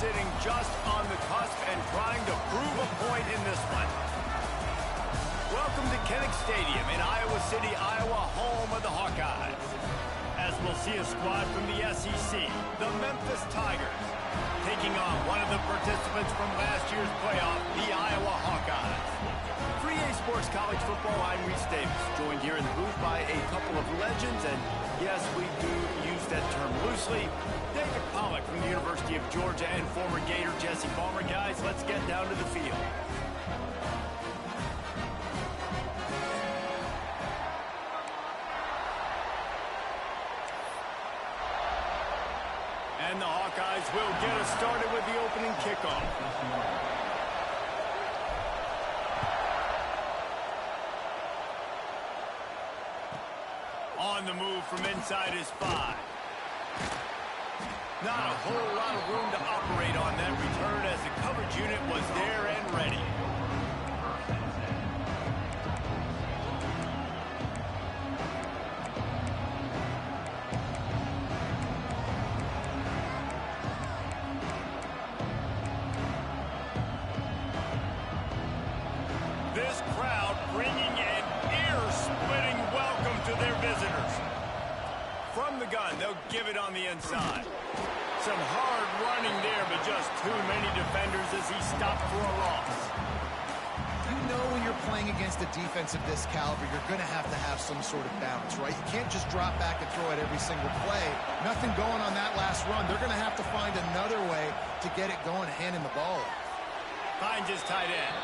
sitting just on the cusp and trying to prove a point in this one. Welcome to Kinnick Stadium in Iowa City, Iowa, home of the Hawkeyes. As we'll see a squad from the SEC, the Memphis Tigers, taking on one of the participants from last year's playoff, the Iowa Hawkeyes. 3A Sports College Football, I'm Reese Davis, joined here in the booth by a couple of legends, and yes, we do use that term loosely. David Pollack from the University of Georgia and former Gator Jesse Palmer. Guys, let's get down to the field. And the Hawkeyes will get us started with the opening kickoff. On the move from inside his 5. Not a whole lot of room to operate on that return as the coverage unit was there and ready. This crowd bringing an ear-splitting welcome to their visitors. From the gun, they'll give it on the inside. Some hard running there, but just too many defenders as he stopped for a loss. You know when you're playing against a defense of this caliber, you're going to have some sort of balance, right? You can't just drop back and throw it every single play. Nothing going on that last run. They're going to have to find another way to get it going, handing the ball. Finds his tight end.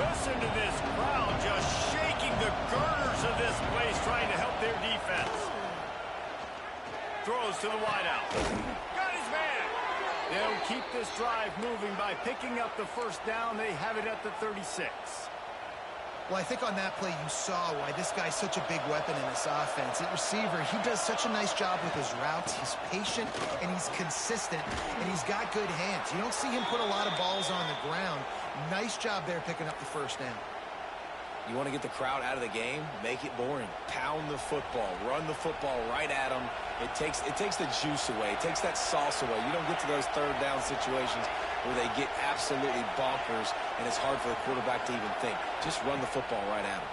Listen to this crowd just shaking the girders of this place, trying to help their defense. Throws to the wideout. Got his man. They'll keep this drive moving by picking up the first down. They have it at the 36. Well, I think on that play you saw why this guy's such a big weapon in this offense. At receiver, he does such a nice job with his routes. He's patient, and he's consistent, and he's got good hands. You don't see him put a lot of balls on the ground. Nice job there picking up the first down. You want to get the crowd out of the game? Make it boring. Pound the football. Run the football right at them. It takes the juice away. It takes that sauce away. You don't get to those third down situations where they get absolutely bonkers, and it's hard for the quarterback to even think. Just run the football right at them.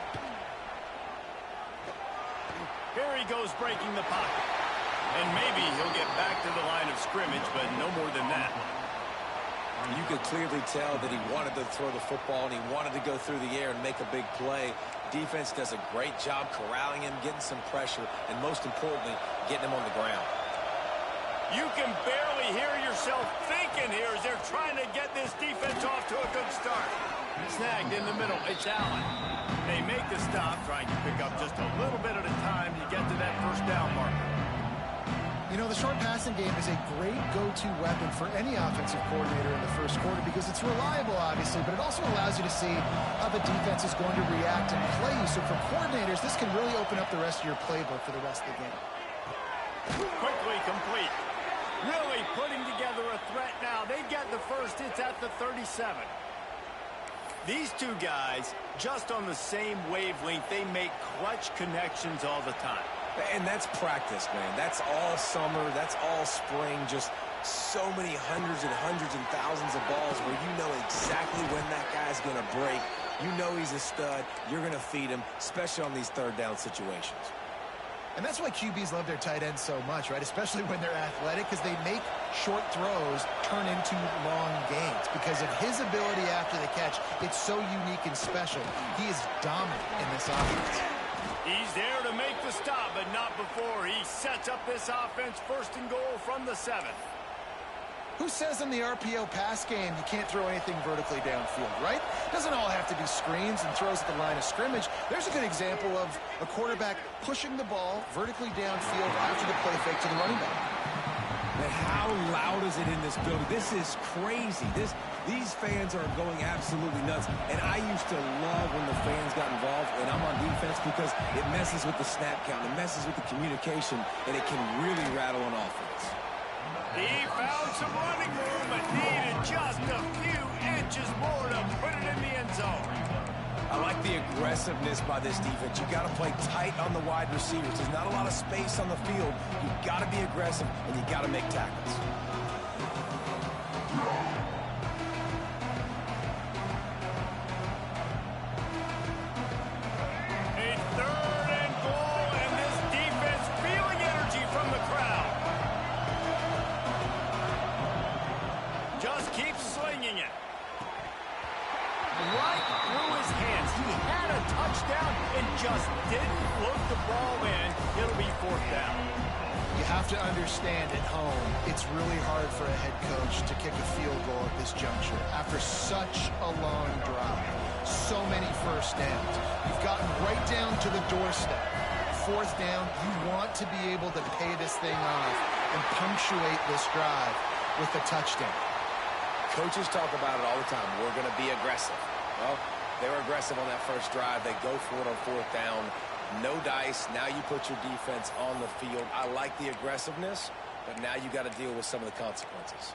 Here he goes breaking the pocket. And maybe he'll get back to the line of scrimmage, but no more than that. You could clearly tell that he wanted to throw the football and he wanted to go through the air and make a big play. Defense does a great job corralling him, getting some pressure, and most importantly, getting him on the ground. You can barely hear yourself thinking here as they're trying to get this defense off to a good start. Snagged in the middle, it's Allen. They make the stop, trying to pick up just a little bit at a time to get to that first down marker. You know, the short passing game is a great go-to weapon for any offensive coordinator in the first quarter because it's reliable, obviously, but it also allows you to see how the defense is going to react and play you. So for coordinators, this can really open up the rest of your playbook for the rest of the game. Quickly complete. Really putting together a threat now. They get the first. It's at the 37. These two guys, just on the same wavelength, they make clutch connections all the time. And that's practice, man. That's all summer. That's all spring. Just so many hundreds and thousands of balls where you know exactly when that guy's going to break. You know he's a stud. You're going to feed him, especially on these third down situations. And that's why QBs love their tight ends so much, right? Especially when they're athletic, because they make short throws turn into long gains. Because of his ability after the catch, it's so unique and special. He is dominant in this offense. He's there to make the stop, but not before he sets up this offense first and goal from the 7. Who says in the RPO pass game you can't throw anything vertically downfield, right? Doesn't all have to be screens and throws at the line of scrimmage. There's a good example of a quarterback pushing the ball vertically downfield after the play fake to the running back. And how loud is it in this building? This is crazy. These fans are going absolutely nuts. And I used to love when the fans got involved when I'm on defense because it messes with the snap count. It messes with the communication, and it can really rattle an offense. He found some running room, but needed just a few inches more to put it in the end zone. I like the aggressiveness by this defense. You got to play tight on the wide receivers. There's not a lot of space on the field. You got to be aggressive, and you got to make tackles. A 3rd and goal, and this defense feeling energy from the crowd. Just keeps slinging it. Right through his hands. He had a touchdown and just didn't look the ball in. It'll be 4th down. You have to understand at home, it's really hard for a head coach to kick a field goal at this juncture after such a long drive. So many first downs. You've gotten right down to the doorstep. 4th down, you want to be able to pay this thing off and punctuate this drive with a touchdown. Coaches talk about it all the time. We're going to be aggressive. Well, they were aggressive on that first drive. They go for it on 4th down. No dice. Now you put your defense on the field. I like the aggressiveness, but now you got to deal with some of the consequences.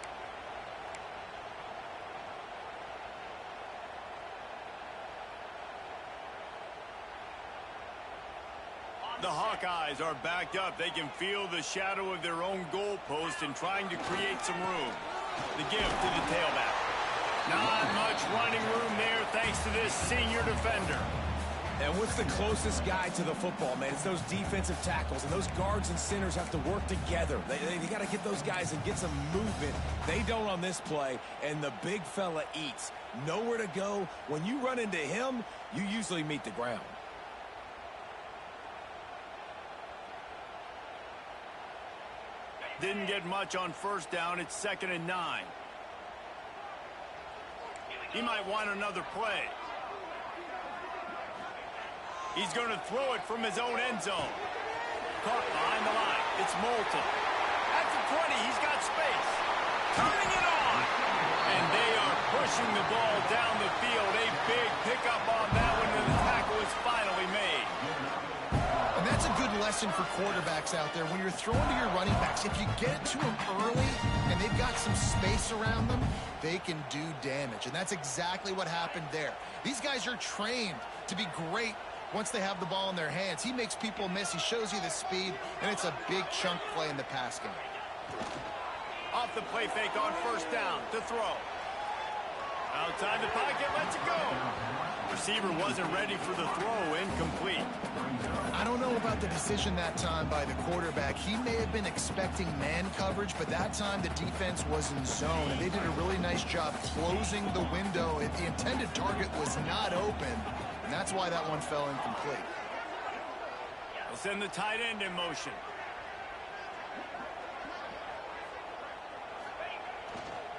The Hawkeyes are backed up. They can feel the shadow of their own goalpost and trying to create some room. The give to the tailback. Not much running room there thanks to this senior defender. And what's the closest guy to the football, man? It's those defensive tackles, and those guards and centers have to work together. They got to get those guys and get some movement. They don't on this play, and the big fella eats. Nowhere to go. When you run into him, you usually meet the ground. Didn't get much on 1st down. It's 2nd and 9. He might want another play. He's going to throw it from his own end zone. Caught behind the line. It's Moulton. At the 20, he's got space. Turning it on. And they are pushing the ball down the field. A big pickup on that one, and the tackle is finally made. And that's a good lesson for quarterbacks out there. When you're throwing to your running backs, if you get it to them early and they've got some space around them, they can do damage. And that's exactly what happened there. These guys are trained to be great once they have the ball in their hands. He makes people miss. He shows you the speed, and it's a big chunk play in the pass game. Off the play fake on 1st down to throw. Outside the pocket, lets it go. Receiver wasn't ready for the throw, incomplete. I don't know about the decision that time by the quarterback. He may have been expecting man coverage, but that time the defense was in zone, and they did a really nice job closing the window. If the intended target was not open, and that's why that one fell incomplete. They'll send the tight end in motion.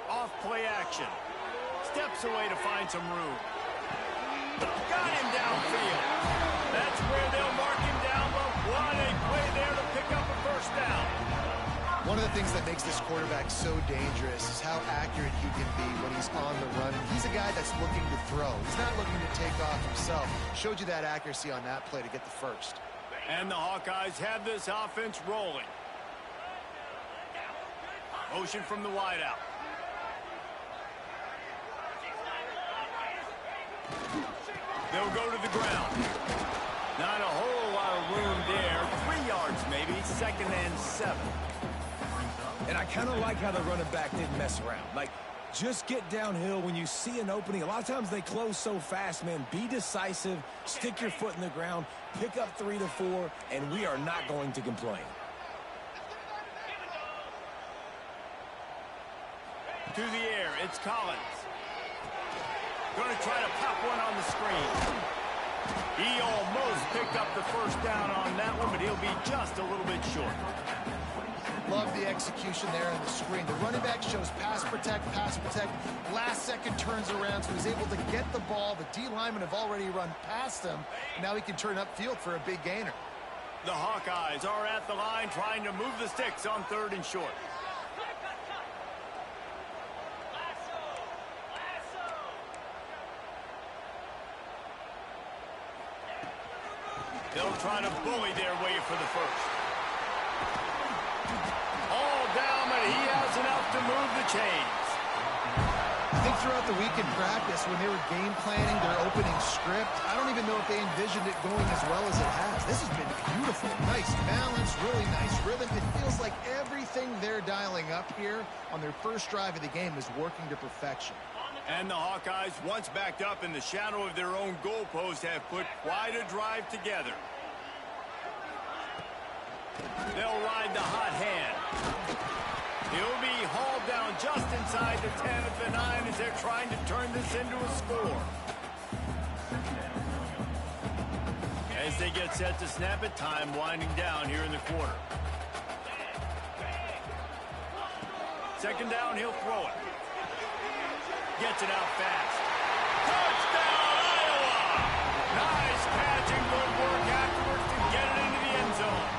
Off play action. Steps away to find some room. Got him downfield. That's where they'll mark him down, but what a play there to pick up a 1st down. One of the things that makes this quarterback so dangerous is how accurate he can be when he's on the run. And he's a guy that's looking to throw. He's not looking to take off himself. Showed you that accuracy on that play to get the 1st. And the Hawkeyes have this offense rolling. Motion from the wideout. They'll go to the ground. Not a whole lot of room there. 3 yards maybe. 2nd and 7. And I kind of like how the running back didn't mess around. Like, just get downhill when you see an opening. A lot of times they close so fast, man. Be decisive. Stick your foot in the ground. Pick up 3 to 4, and we are not going to complain. To the air, it's Collins. Going to try to pop one on the screen. He almost picked up the 1st down on that one, but he'll be just a little bit short. Love the execution there on the screen. The running back shows pass protect. Last second turns around, so he's able to get the ball. The D linemen have already run past him. Now he can turn upfield for a big gainer. The Hawkeyes are at the line trying to move the sticks on 3rd and short. They'll try to bully their way for the 1st. All down, but he has enough to move the chains. think throughout the week in practice, when they were game planning their opening script, I don't even know if they envisioned it going as well as it has. This has been beautiful. Nice balance, really nice rhythm. It feels like everything they're dialing up here on their first drive of the game is working to perfection. And the Hawkeyes, once backed up in the shadow of their own goalpost, have put quite a drive together. They'll ride the hot hand. He'll be hauled down just inside the 10 at the 9 as they're trying to turn this into a score. As they get set to snap it, time winding down here in the quarter. Second down, he'll throw it. Gets it out fast. Touchdown, Iowa! Nice catch and good work afterwards to get it into the end zone.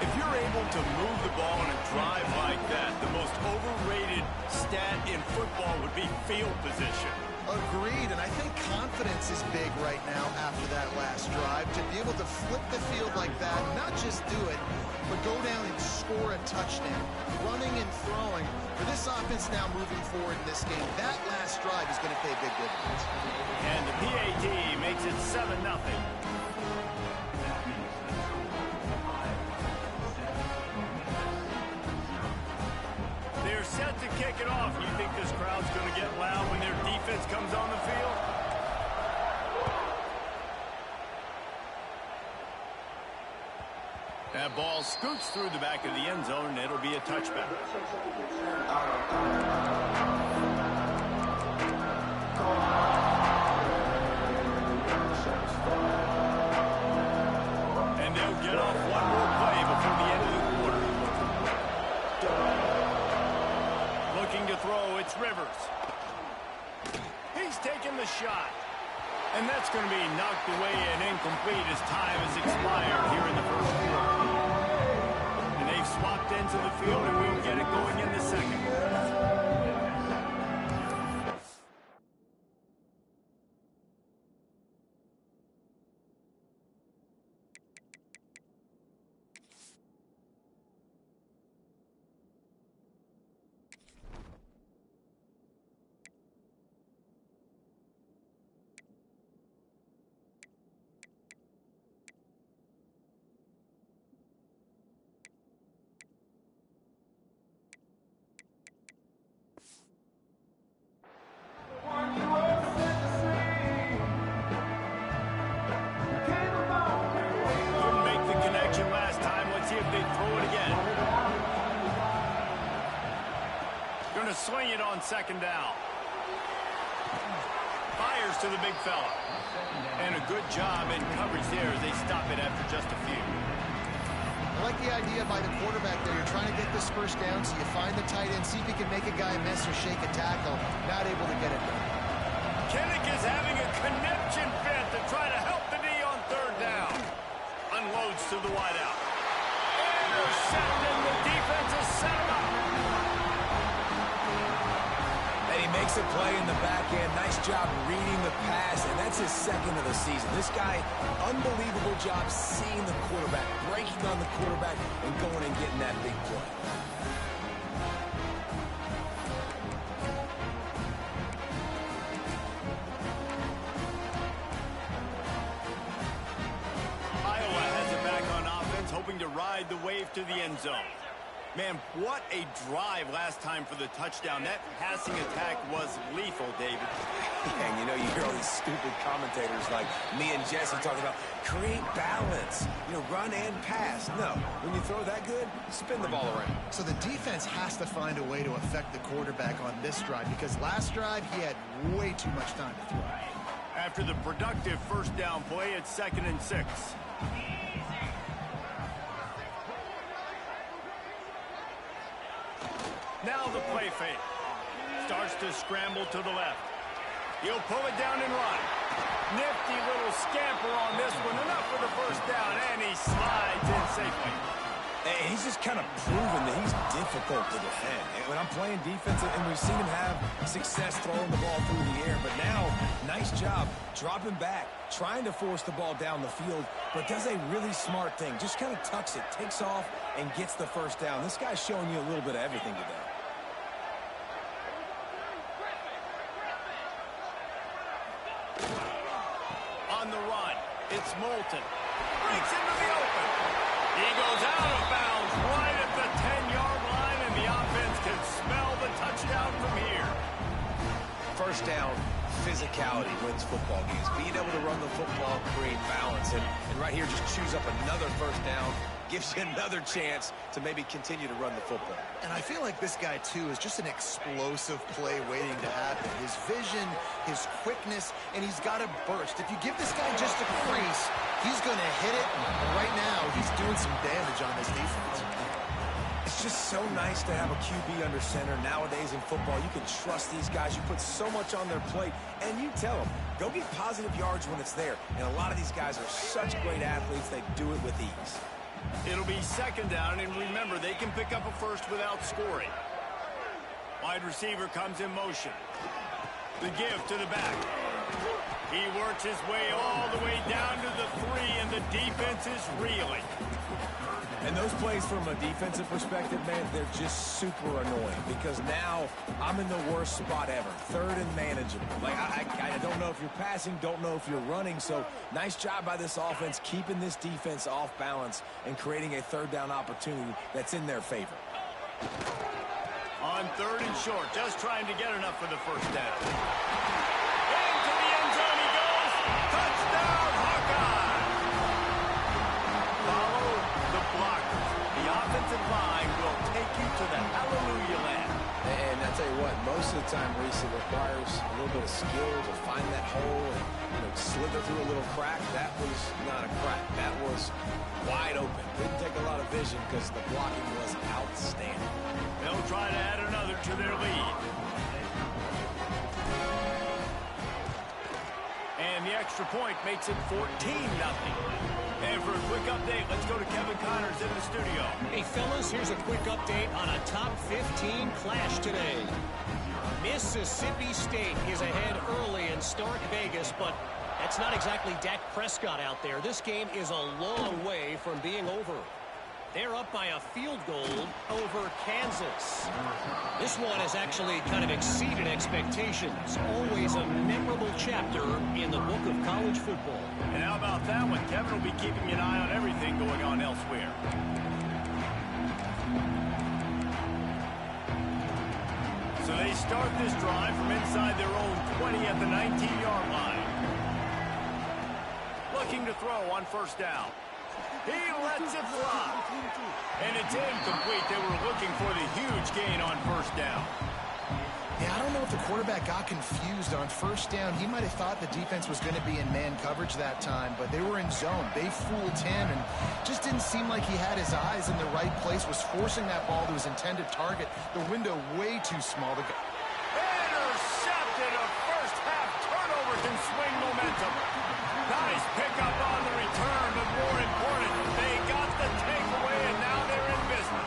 If you're able to move the ball in a drive like that, the most overrated stat in football would be field position. Agreed, and I think confidence is big right now after that last drive. To be able to flip the field like that, not just do it, but go down and score a touchdown. Running and throwing. For this offense now moving forward in this game, that last drive is going to pay big dividends. And the PAT makes it 7-0. They're set to kick it off. You think this crowd's going to get loud when their defense comes on the field? That ball scoots through the back of the end zone, and it'll be a touchback. And they'll get off one more play before the end of the quarter. Looking to throw, it's Rivers. He's taking the shot. And that's going to be knocked away and incomplete as time has expired here in the first quarter. And they've swapped ends of the field, and we'll get it going in the second. Swing it on second down. Fires to the big fella. And a good job in coverage there as they stop it after just a few. I like the idea by the quarterback there. You're trying to get this first down, so you find the tight end, see if you can make a guy miss or shake a tackle. Not able to get it done. Kinnick is having a conniption fit to try to help the D on third down. Unloads to the wideout. Intercepted. The defense has set him up. He makes a play in the back end. Nice job reading the pass, and that's his second of the season. This guy, unbelievable job seeing the quarterback, breaking on the quarterback, and going and getting that big play. Iowa has it back on offense, hoping to ride the wave to the end zone. Man, what a drive last time for the touchdown. That passing attack was lethal, David. And you know, you hear all these stupid commentators like me and Jesse talking about create balance, you know, run and pass. No, when you throw that good, spin the ball around. So the defense has to find a way to affect the quarterback on this drive, because last drive he had way too much time to throw. After the productive first down play, it's 2nd and 6. Now the play fake. Starts to scramble to the left. He'll pull it down and run. Nifty little scamper on this one. Enough for the first down, and he slides in safely. And he's just kind of proven that he's difficult to defend. And when I'm playing defense, and we've seen him have success throwing the ball through the air, but now, nice job dropping back, trying to force the ball down the field, but does a really smart thing. Just kind of tucks it, takes off, and gets the first down. This guy's showing you a little bit of everything today. It's Moulton. Breaks into the open. He goes out of bounds right at the 10-yard line, and the offense can smell the touchdown from here. First down, physicality wins football games. Being able to run the football, create balance, and right here just choose up another first down, gives you another chance to maybe continue to run the football. And I feel like this guy, too, is just an explosive play waiting to happen. His vision, his quickness, and he's got a burst. If you give this guy just a crease, he's going to hit it. And right now, he's doing some damage on this defense. It's just so nice to have a QB under center. Nowadays in football, you can trust these guys. You put so much on their plate, and you tell them, go get positive yards when it's there. And a lot of these guys are such great athletes, they do it with ease. It'll be second down, and remember, they can pick up a first without scoring. Wide receiver comes in motion. The give to the back. He works his way all the way down to the 3, and the defense is reeling. And those plays from a defensive perspective, man, they're just super annoying because now I'm in the worst spot ever. Third and manageable. Like, I don't know if you're passing, don't know if you're running. So nice job by this offense keeping this defense off balance and creating a third down opportunity that's in their favor. On third and short, just trying to get enough for the first down. Into the end zone he goes. Touchdown, Hawkeye! Follow the blockers. The offensive line will take you to the hallelujah land. And I tell you what, most of the time, Reese, it requires a little bit of skill to find that hole and slither through a little crack. That was not a crack. That was wide open. Didn't take a lot of vision because the blocking was outstanding. They'll try to add another to their lead. And the extra point makes it 14-0. And for a quick update, let's go to Kevin Connors in the studio. Hey, fellas, here's a quick update on a top 15 clash today. Mississippi State is ahead early in Stark Vegas, but that's not exactly Dak Prescott out there. This game is a long way from being over. They're up by a field goal over Kansas. This one has actually kind of exceeded expectations. Always a memorable chapter in the book of college football. And how about that one? Kevin will be keeping an eye on everything going on elsewhere. So they start this drive from inside their own 20 at the 19-yard line. Looking to throw on first down. He lets it fly. And it's incomplete. They were looking for the huge gain on first down. Yeah, I don't know if the quarterback got confused on first down. He might have thought the defense was going to be in man coverage that time, but they were in zone. They fooled him and just didn't seem like he had his eyes in the right place, was forcing that ball to his intended target. The window way too small. Intercepted. A first half turnover can swing momentum. Nice pickup on the return, but more important, they got the takeaway, and now they're in business.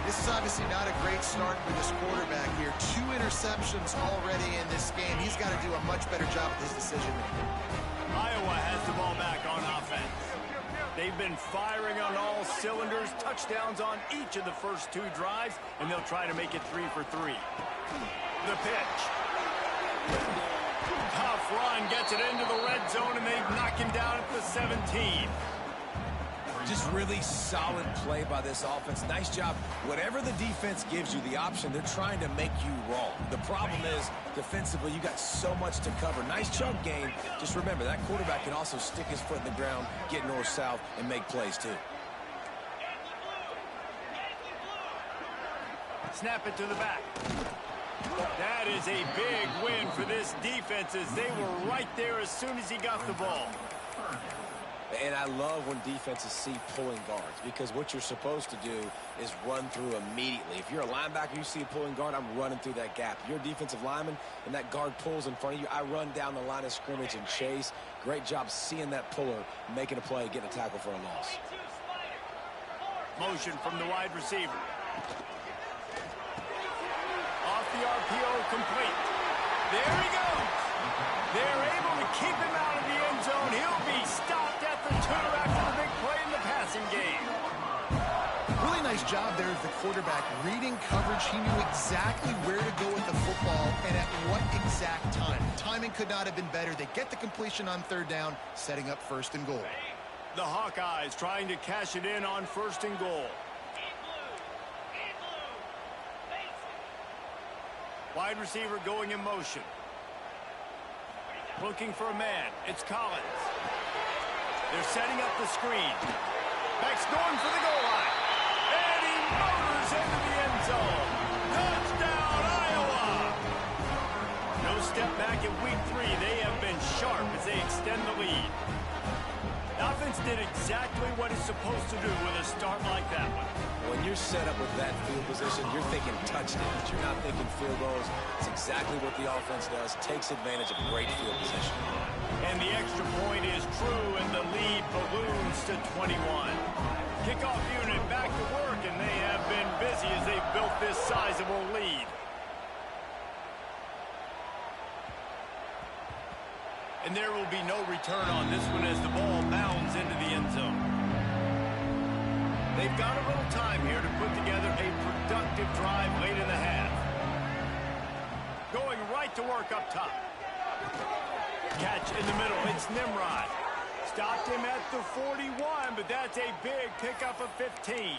This is obviously not a great start for this quarterback here. 2 interceptions already in this game. He's got to do a much better job with his decision-making. Iowa has the ball back on offense. They've been firing on all cylinders, touchdowns on each of the first 2 drives, and they'll try to make it 3 for 3. The pitch. Tough run, gets it into the red zone, and they knock him down at the 17. Just really solid play by this offense. Nice job. Whatever the defense gives you the option, they're trying to make you wrong. The problem is, defensively, you got so much to cover. Nice chunk game. Just remember, that quarterback can also stick his foot in the ground, get north-south, and make plays, too. Snap it to the back. That is a big win for this defense as they were right there as soon as he got the ball. And I love when defenses see pulling guards because what you're supposed to do is run through immediately. If you're a linebacker, you see a pulling guard, I'm running through that gap. You're a defensive lineman, and that guard pulls in front of you. I run down the line of scrimmage and chase. Great job seeing that puller, making a play, getting a tackle for a loss. Motion from the wide receiver. Off the RPO, complete. There he goes. They're able to keep him out of the end zone. He'll be stopped at the 2 after the big play in the passing game. Really nice nice job there of the quarterback. Reading coverage, he knew exactly where to go with the football and at what exact time. Timing could not have been better. They get the completion on third down, setting up first and goal. The Hawkeyes trying to cash it in on first and goal. Wide receiver going in motion. Looking for a man. It's Collins. They're setting up the screen. Beck's going for the goal line. And he motors into the end zone. Touchdown, Iowa! No step back in week 3. They have been sharp as they extend the lead. The offense did exactly what it's supposed to do with a start like that one. When you're set up with that field position, you're thinking touchdowns. You're not thinking field goals. It's exactly what the offense does. Takes advantage of great field position. And the extra point is true, and the lead balloons to 21. Kickoff unit back to work, and they have been busy as they've built this sizable lead. And there will be no return on this one as the ball bounds into the end zone. They've got a little time here to put together a productive drive late in the half. Going right to work up top. Catch in the middle. It's Nimrod. Stopped him at the 41, but that's a big pickup of 15.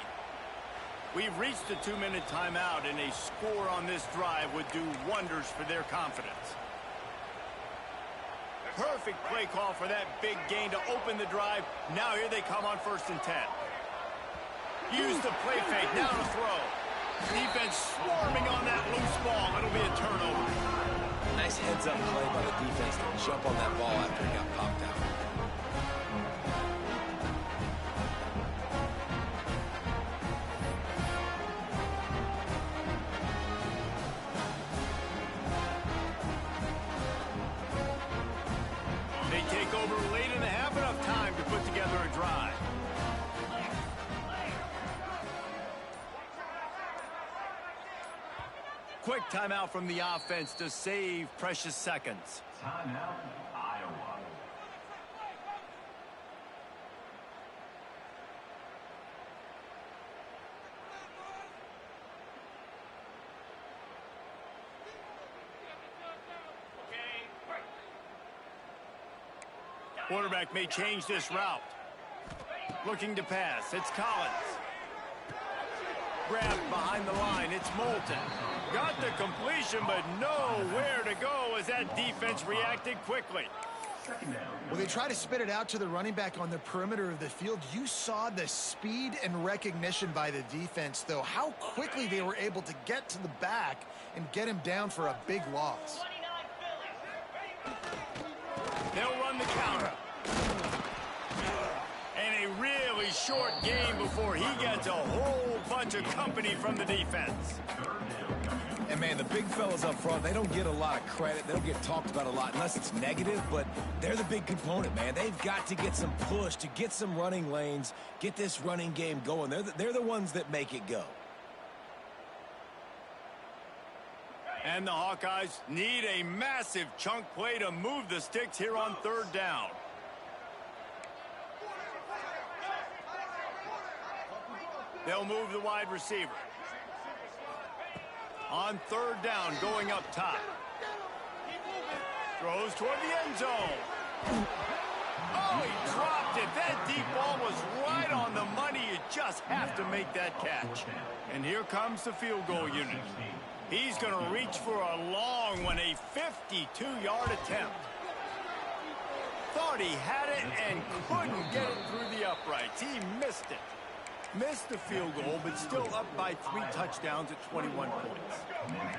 We've reached the 2-minute timeout, and a score on this drive would do wonders for their confidence. Perfect play call for that big gain to open the drive. Now here they come on 1st and 10. Use the play fake, now to throw. Defense swarming on that loose ball. It'll be a turnover. Nice heads-up play by the defense to jump on that ball after it got popped out. They take over late in the half, enough time to put together a drive. Quick timeout from the offense to save precious seconds. Timeout, Iowa. Quarterback may change this route. Looking to pass. It's Collins. Grabbed behind the line. It's Moulton. Got the completion, but nowhere to go as that defense reacted quickly. Well, they try to spit it out to the running back on the perimeter of the field. You saw the speed and recognition by the defense, though. How quickly they were able to get to the back and get him down for a big loss. They'll run the counter. And a really short game before he gets a whole bunch of company from the defense. And, man, the big fellas up front, they don't get a lot of credit. They don't get talked about a lot unless it's negative, but they're the big component, man. They've got to get some push to get some running lanes, get this running game going. They're the ones that make it go. And the Hawkeyes need a massive chunk play to move the sticks here on 3rd down. They'll move the wide receiver. On 3rd down, going up top. Throws toward the end zone. Oh, he dropped it. That deep ball was right on the money. You just have to make that catch. And here comes the field goal unit. He's going to reach for a long one, a 52-yard attempt. Thought he had it and couldn't get it through the uprights. He missed it. Missed the field goal, but still up by 3 touchdowns at 21 points.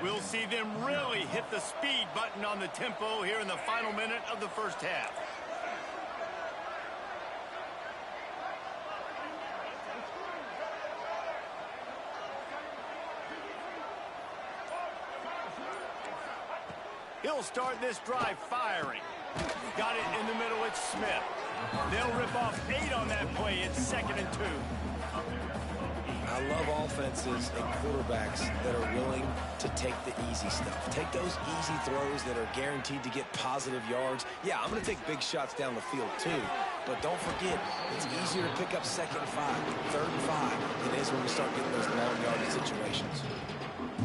We'll see them really hit the speed button on the tempo here in the final minute of the 1st half. He'll start this drive firing. Got it in the middle, it's Smith. They'll rip off 8 on that play. It's 2nd and 2. I love offenses and quarterbacks that are willing to take the easy stuff. Take those easy throws that are guaranteed to get positive yards. Yeah, I'm going to take big shots down the field too, but don't forget, it's easier to pick up 2nd and 5, 3rd and 5 than it is when we start getting those long yardage situations.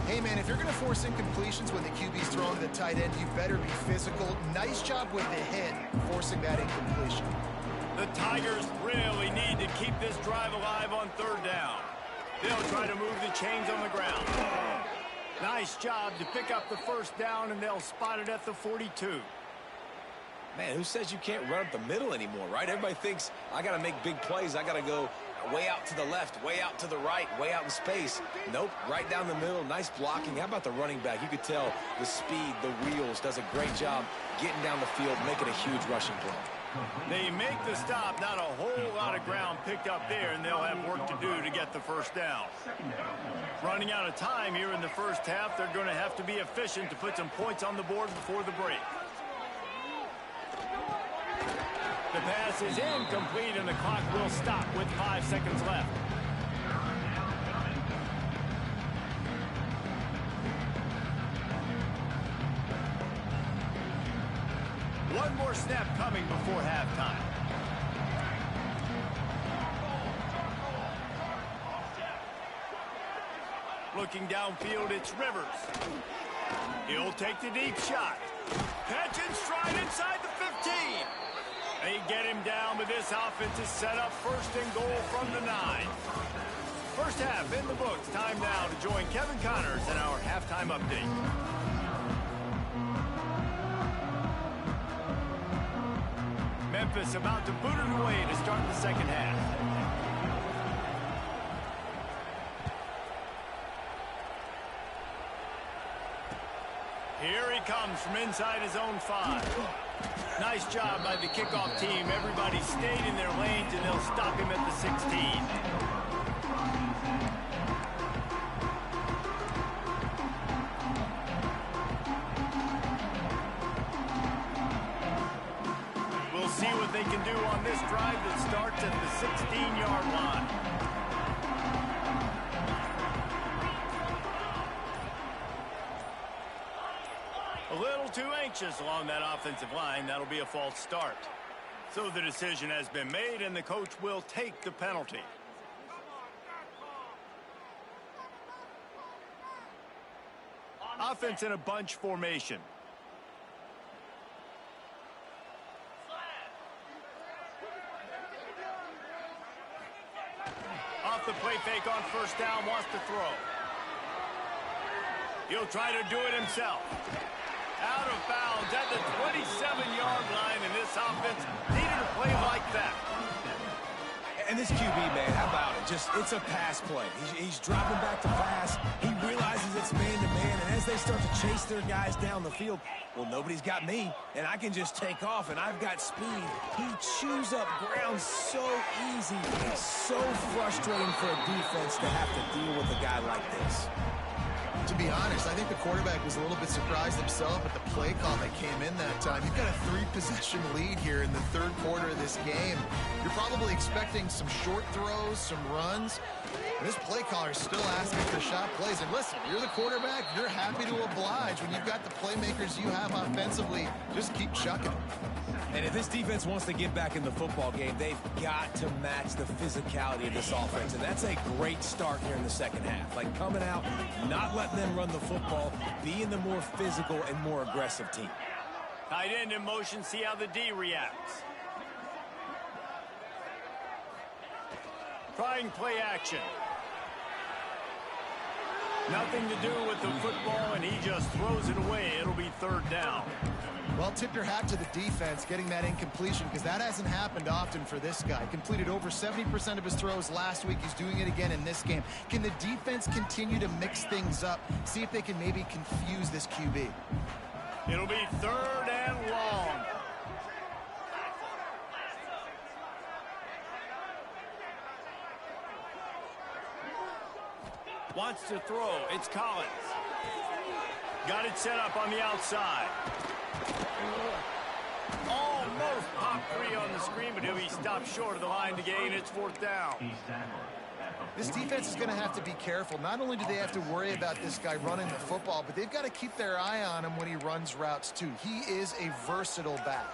Hey, man, if you're going to force incompletions when the QB's throwing to the tight end, you better be physical. Nice job with the hit, forcing that incompletion. The Tigers really need to keep this drive alive on 3rd down. They'll try to move the chains on the ground. Nice job to pick up the 1st down, and they'll spot it at the 42. Man, who says you can't run up the middle anymore, right? Everybody thinks I got to make big plays. I got to go way out to the left, way out to the right, way out in space. Nope, right down the middle, nice blocking. How about the running back? You could tell the speed, the wheels, does a great job getting down the field, making a huge rushing play. They make the stop, not a whole lot of ground picked up there, and they'll have work to do to get the 1st down. Running out of time here in the 1st half, they're going to have to be efficient to put some points on the board before the break. The pass is incomplete, and the clock will stop with 5 seconds left. One more snap coming before halftime. Looking downfield, it's Rivers. He'll take the deep shot. Catch and stride inside the 15. They get him down, but this offense is set up 1st and goal from the 9. 1st half in the books. Time now to join Kevin Connors in our halftime update. Memphis about to boot it away to start the 2nd half. Here he comes from inside his own 5. Nice job by the kickoff team. Everybody stayed in their lanes, and they'll stop him at the 16. We'll see what they can do on this drive that starts at the 16-yard line. A little too anxious along that offensive line. That'll be a false start. So the decision has been made, and the coach will take the penalty. Offense in a bunch formation. Off the play fake on 1st down, wants to throw. He'll try to do it himself. Out of bounds at the 27-yard line, and this offense needed a play like that. And this QB, man, how about it? It's a pass play. He's dropping back to pass. He realizes it's man-to-man, and as they start to chase their guys down the field, well, nobody's got me, and I can just take off, and I've got speed. He chews up ground so easy. It's so frustrating for a defense to have to deal with a guy like this. To be honest, I think the quarterback was a little bit surprised himself at the play call that came in that time. You've got a 3-possession lead here in the 3rd quarter of this game. You're probably expecting some short throws, some runs. And this play caller is still asking for shot plays. And listen, you're the quarterback. You're happy to oblige. When you've got the playmakers you have offensively, just keep chucking them. And if this defense wants to get back in the football game, they've got to match the physicality of this offense. And that's a great start here in the 2nd half. Like coming out, not letting them run the football, being the more physical and more aggressive team. Tight end in motion, see how the D reacts. Trying play action. Nothing to do with the football, and he just throws it away. It'll be 3rd down. Well, tip your hat to the defense getting that incompletion, because that hasn't happened often for this guy. Completed over 70% of his throws last week. He's doing it again in this game. Can the defense continue to mix things up? See if they can maybe confuse this QB. It'll be 3rd and long. Wants to throw. It's Collins. Got it set up on the outside. Almost popped free on the screen, but he'll be stopped short of the line to gain. It's 4th down. This defense is going to have to be careful. Not only do they have to worry about this guy running the football, but they've got to keep their eye on him when he runs routes too. He is a versatile back.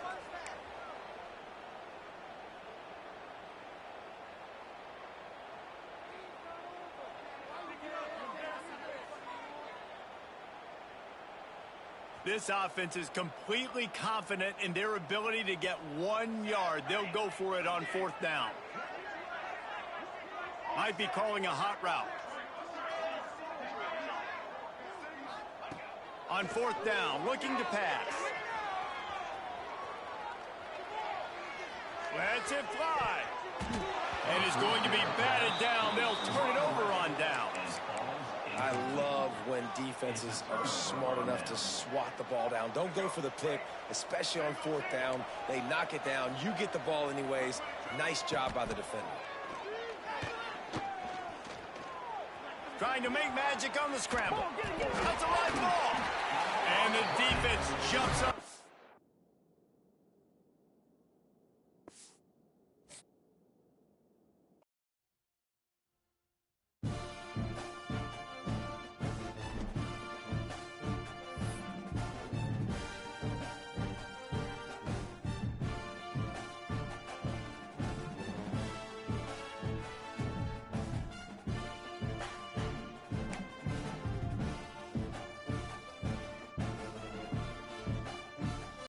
This offense is completely confident in their ability to get 1 yard. They'll go for it on 4th down. Might be calling a hot route. On 4th down, looking to pass. Lets it fly. And is going to be batted down. They'll turn it over on downs. I love when defenses are smart enough to swat the ball down. Don't go for the pick, especially on 4th down. They knock it down. You get the ball anyways. Nice job by the defender. Trying to make magic on the scramble. That's a live ball. And the defense jumps up.